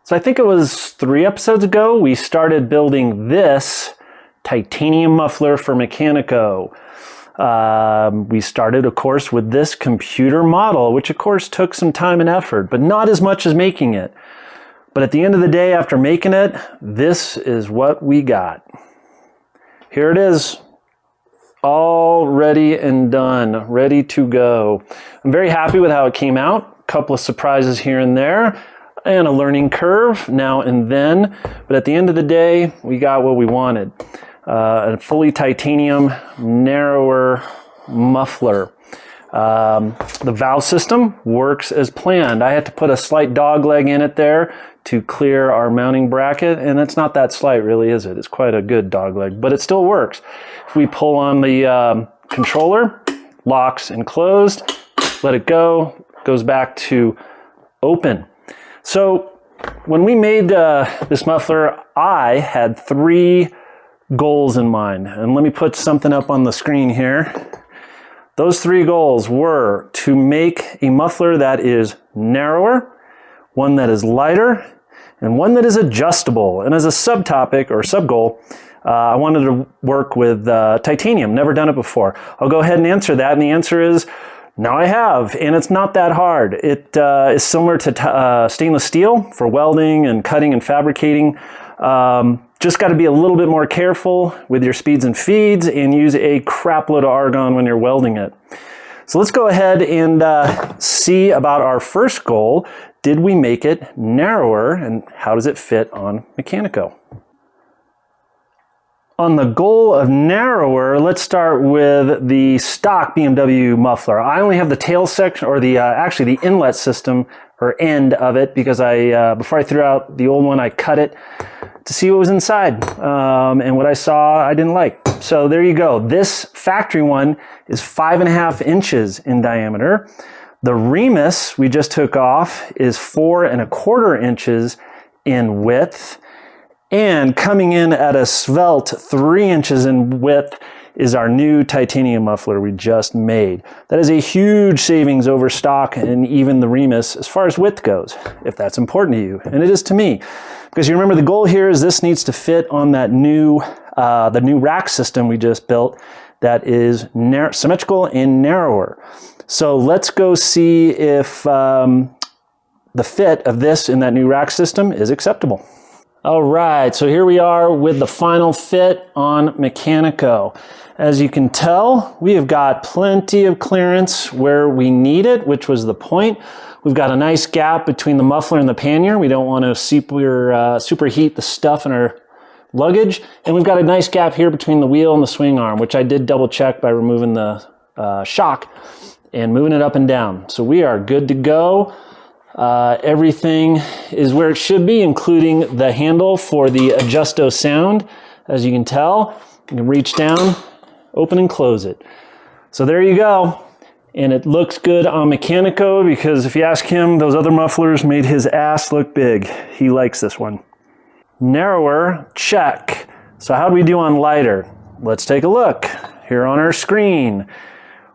So I think it was 3 episodes ago, we started building this titanium muffler for MechanicO. We started, of course, with this computer model, which of course took some time and effort, but not as much as making it. But at the end of the day, after making it, this is what we got. Here it is, all ready and done, ready to go. I'm very happy with how it came out. A couple of surprises here and there, and a learning curve now and then. But at the end of the day, we got what we wanted. A fully titanium, narrower muffler. The valve system works as planned. I had to put a slight dog leg in it there to clear our mounting bracket, and it's not that slight really, is it? It's quite a good dog leg, but it still works. If we pull on the controller, locks and closed, let it go, goes back to open. So when we made this muffler, I had 3 goals in mind. And let me put something up on the screen here. Those 3 goals were to make a muffler that is narrower, one that is lighter, and one that is adjustable. And as a subtopic or sub-goal, I wanted to work with titanium. Never done it before. I'll go ahead and answer that, and the answer is now I have, and it's not that hard. It is similar to stainless steel for welding and cutting and fabricating. Just got to be a little bit more careful with your speeds and feeds and use a crap load of argon when you're welding it. So let's go ahead and see about our first goal. Did we make it narrower, and how does it fit on MechanicO? On the goal of narrower, let's start with the stock BMW muffler. I only have the tail section, or the actually the inlet system or end of it, because before I threw out the old one, I cut it to see what was inside, and what I saw I didn't like. So there you go. This factory one is 5.5 inches in diameter. The Remus we just took off is 4.25 inches in width. And coming in at a svelte 3 inches in width is our new titanium muffler we just made. That is a huge savings over stock and even the Remus as far as width goes, if that's important to you. And it is to me. Because you remember the goal here is this needs to fit on that new, the new rack system we just built that is symmetrical and narrower. So let's go see if the fit of this in that new rack system is acceptable. All right, so here we are with the final fit on MechanicO. As you can tell, we have got plenty of clearance where we need it, which was the point. We've got a nice gap between the muffler and the pannier. We don't want to superheat the stuff in our luggage. And we've got a nice gap here between the wheel and the swing arm, which I did double check by removing the shock and moving it up and down. So we are good to go. Everything is where it should be, including the handle for the Adjusto sound. As you can tell, you can reach down, open and close it. So there you go. And it looks good on MechanicO, because if you ask him, those other mufflers made his ass look big. He likes this one. Narrower, check. So how do we do on lighter? Let's take a look here on our screen.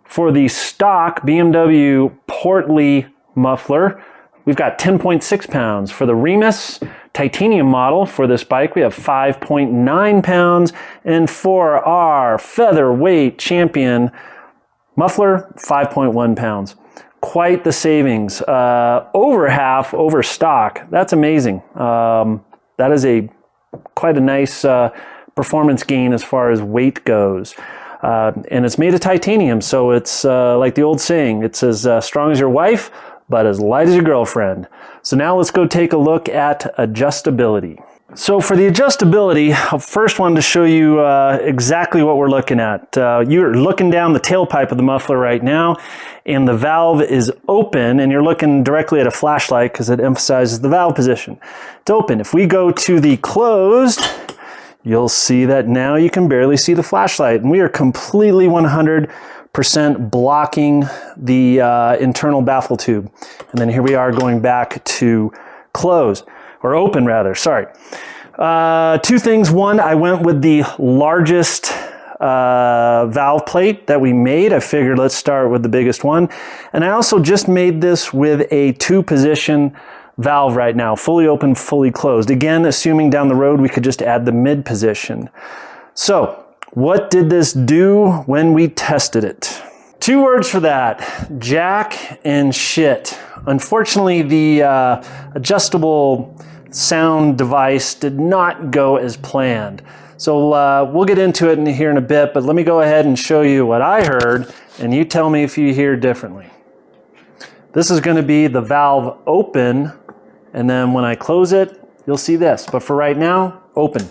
For the stock BMW Portly muffler, we've got 10.6 pounds. For the Remus titanium model for this bike, we have 5.9 pounds. And for our featherweight champion muffler, 5.1 pounds. Quite the savings. Over half over stock. That's amazing. That is quite a nice performance gain as far as weight goes. And it's made of titanium, so it's like the old saying, it's as strong as your wife, but as light as your girlfriend. So now let's go take a look at adjustability. So for the adjustability, I first wanted to show you exactly what we're looking at. You're looking down the tailpipe of the muffler right now, and the valve is open, and you're looking directly at a flashlight because it emphasizes the valve position. It's open. If we go to the closed, you'll see that now you can barely see the flashlight, and we are completely 100% blocking the internal baffle tube. And then here we are going back to closed, or open rather, sorry. 2 things. One, I went with the largest valve plate that we made. I figured let's start with the biggest one. And I also just made this with a 2-position valve right now, fully open, fully closed. Again, assuming down the road we could just add the mid position. So, what did this do when we tested it? 2 words for that: jack and shit. Unfortunately, the adjustable sound device did not go as planned. So we'll get into it here in a bit, but let me go ahead and show you what I heard, and you tell me if you hear differently. This is going to be the valve open, and then when I close it, you'll see this. But for right now, open.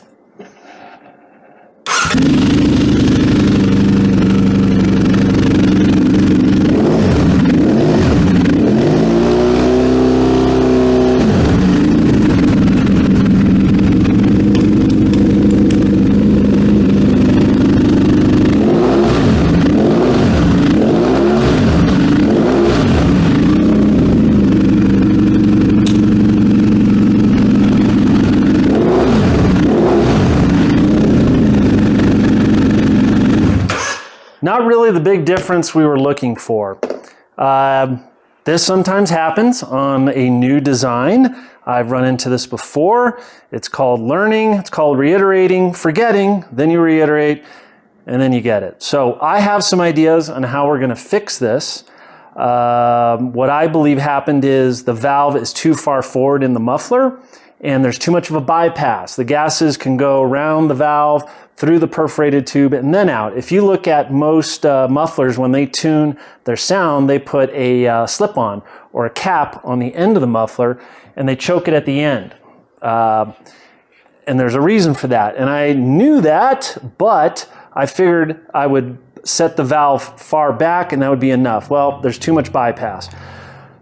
Not really the big difference we were looking for. This sometimes happens on a new design. I've run into this before. It's called learning, it's called reiterating, forgetting, then you reiterate, and then you get it. So I have some ideas on how we're going to fix this. What I believe happened is the valve is too far forward in the muffler, and there's too much of a bypass. The gases can go around the valve, through the perforated tube, and then out. If you look at most mufflers, when they tune their sound, they put a slip-on or a cap on the end of the muffler, and they choke it at the end. And there's a reason for that. And I knew that, but I figured I would set the valve far back, and that would be enough. Well, there's too much bypass.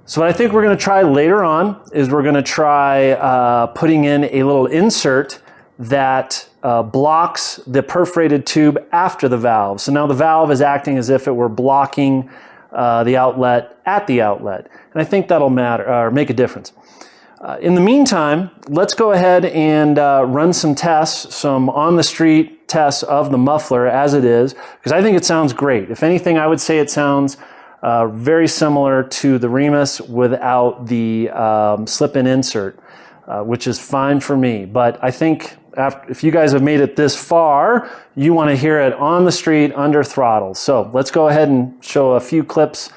So what I think we're going to try later on is we're going to try putting in a little insert that blocks the perforated tube after the valve. So now the valve is acting as if it were blocking the outlet at the outlet. And I think that'll matter, or make a difference. In the meantime, let's go ahead and run some tests, some on-the-street tests of the muffler as it is, because I think it sounds great. If anything, I would say it sounds very similar to the Remus without the slip-in insert, which is fine for me. But I think if you guys have made it this far, you want to hear it on the street under throttle. So let's go ahead and show a few clips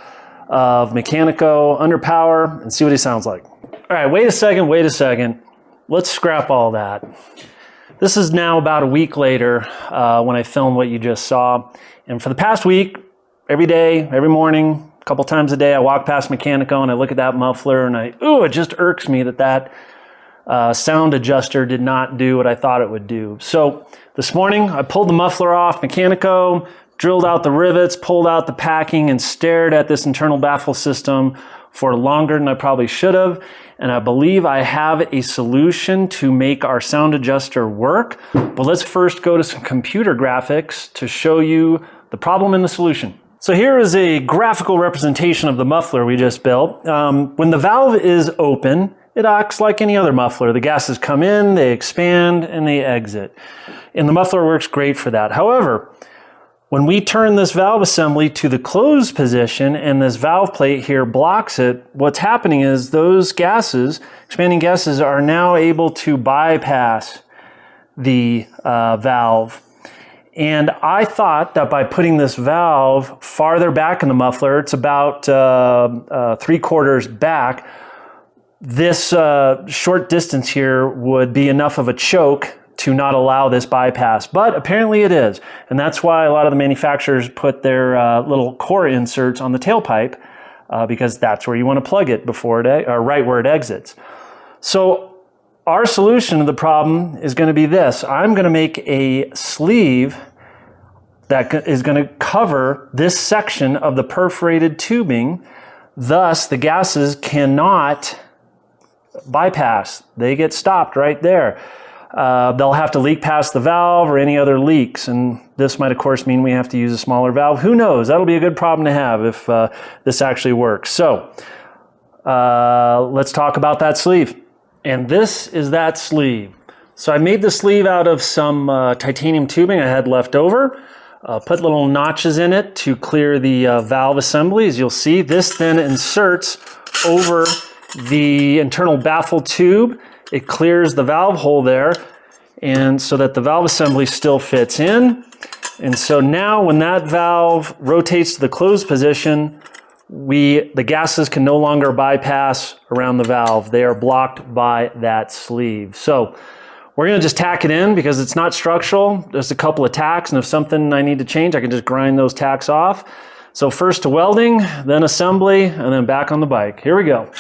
of MechanicO under power and see what he sounds like. All right, wait a second. Let's scrap all that. This is now about a week later when I filmed what you just saw. And for the past week, every day, every morning, a couple times a day, I walk past MechanicO and I look at that muffler and it just irks me that sound adjuster did not do what I thought it would do. So this morning I pulled the muffler off MechanicO, drilled out the rivets, pulled out the packing, and stared at this internal baffle system for longer than I probably should have. And I believe I have a solution to make our sound adjuster work. But let's first go to some computer graphics to show you the problem and the solution. So here is a graphical representation of the muffler we just built. When the valve is open, it acts like any other muffler. The gases come in, they expand, and they exit. And the muffler works great for that. However, when we turn this valve assembly to the closed position and this valve plate here blocks it, what's happening is those gases, expanding gases, are now able to bypass the valve. And I thought that by putting this valve farther back in the muffler, it's about 3/4 back, this short distance here would be enough of a choke to not allow this bypass, but apparently it is. And that's why a lot of the manufacturers put their little core inserts on the tailpipe because that's where you want to plug it before it, or right where it exits. So our solution to the problem is going to be this. I'm going to make a sleeve that is going to cover this section of the perforated tubing. Thus, the gases cannot bypass. They get stopped right there. They'll have to leak past the valve or any other leaks, and this might of course mean we have to use a smaller valve. Who knows? That'll be a good problem to have if this actually works. So let's talk about that sleeve. And this is that sleeve. So I made the sleeve out of some titanium tubing I had left over. Put little notches in it to clear the valve assembly. As you'll see, this then inserts over the internal baffle tube. It clears the valve hole there, and so that the valve assembly still fits in. And so now when that valve rotates to the closed position, the gases can no longer bypass around the valve. They are blocked by that sleeve. So we're going to just tack it in because it's not structural. Just a couple of tacks, and if something I need to change, I can just grind those tacks off. So first to welding, then assembly, and then back on the bike. Here we go.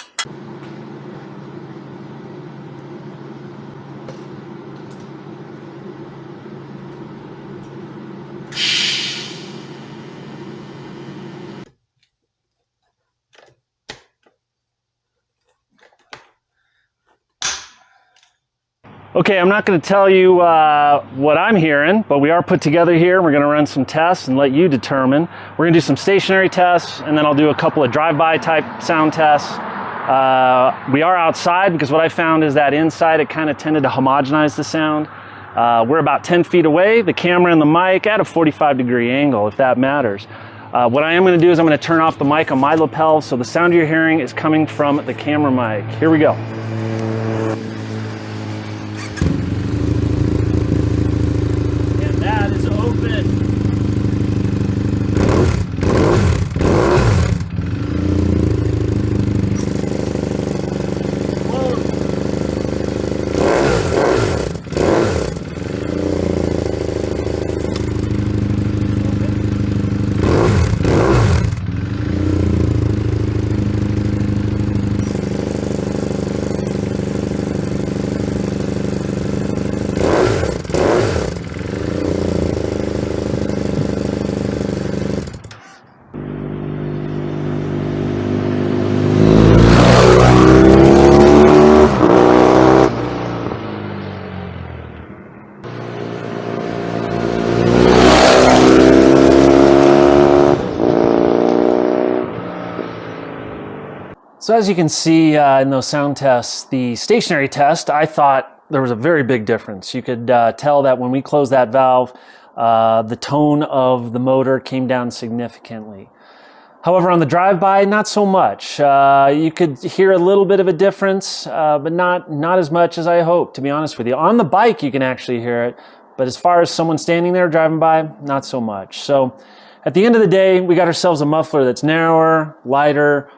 Okay, I'm not going to tell you what I'm hearing, but we are put together here. We're going to run some tests and let you determine. We're going to do some stationary tests, and then I'll do a couple of drive-by type sound tests. We are outside because what I found is that inside it kind of tended to homogenize the sound. We're about 10 feet away, the camera and the mic at a 45-degree angle, if that matters. What I am going to do is I'm going to turn off the mic on my lapel, so the sound you're hearing is coming from the camera mic. Here we go. So as you can see in those sound tests, the stationary test, I thought there was a very big difference. You could tell that when we closed that valve, the tone of the motor came down significantly. However, on the drive-by, not so much. You could hear a little bit of a difference, but not as much as I hoped, to be honest with you. On the bike, you can actually hear it, but as far as someone standing there driving by, not so much. So at the end of the day, we got ourselves a muffler that's narrower, lighter,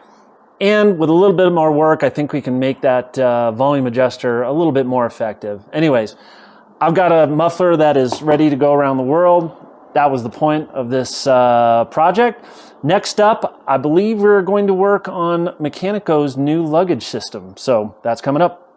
and with a little bit more work, I think we can make that volume adjuster a little bit more effective. Anyways, I've got a muffler that is ready to go around the world. That was the point of this project. Next up, I believe we're going to work on MechanicO's new luggage system. So that's coming up.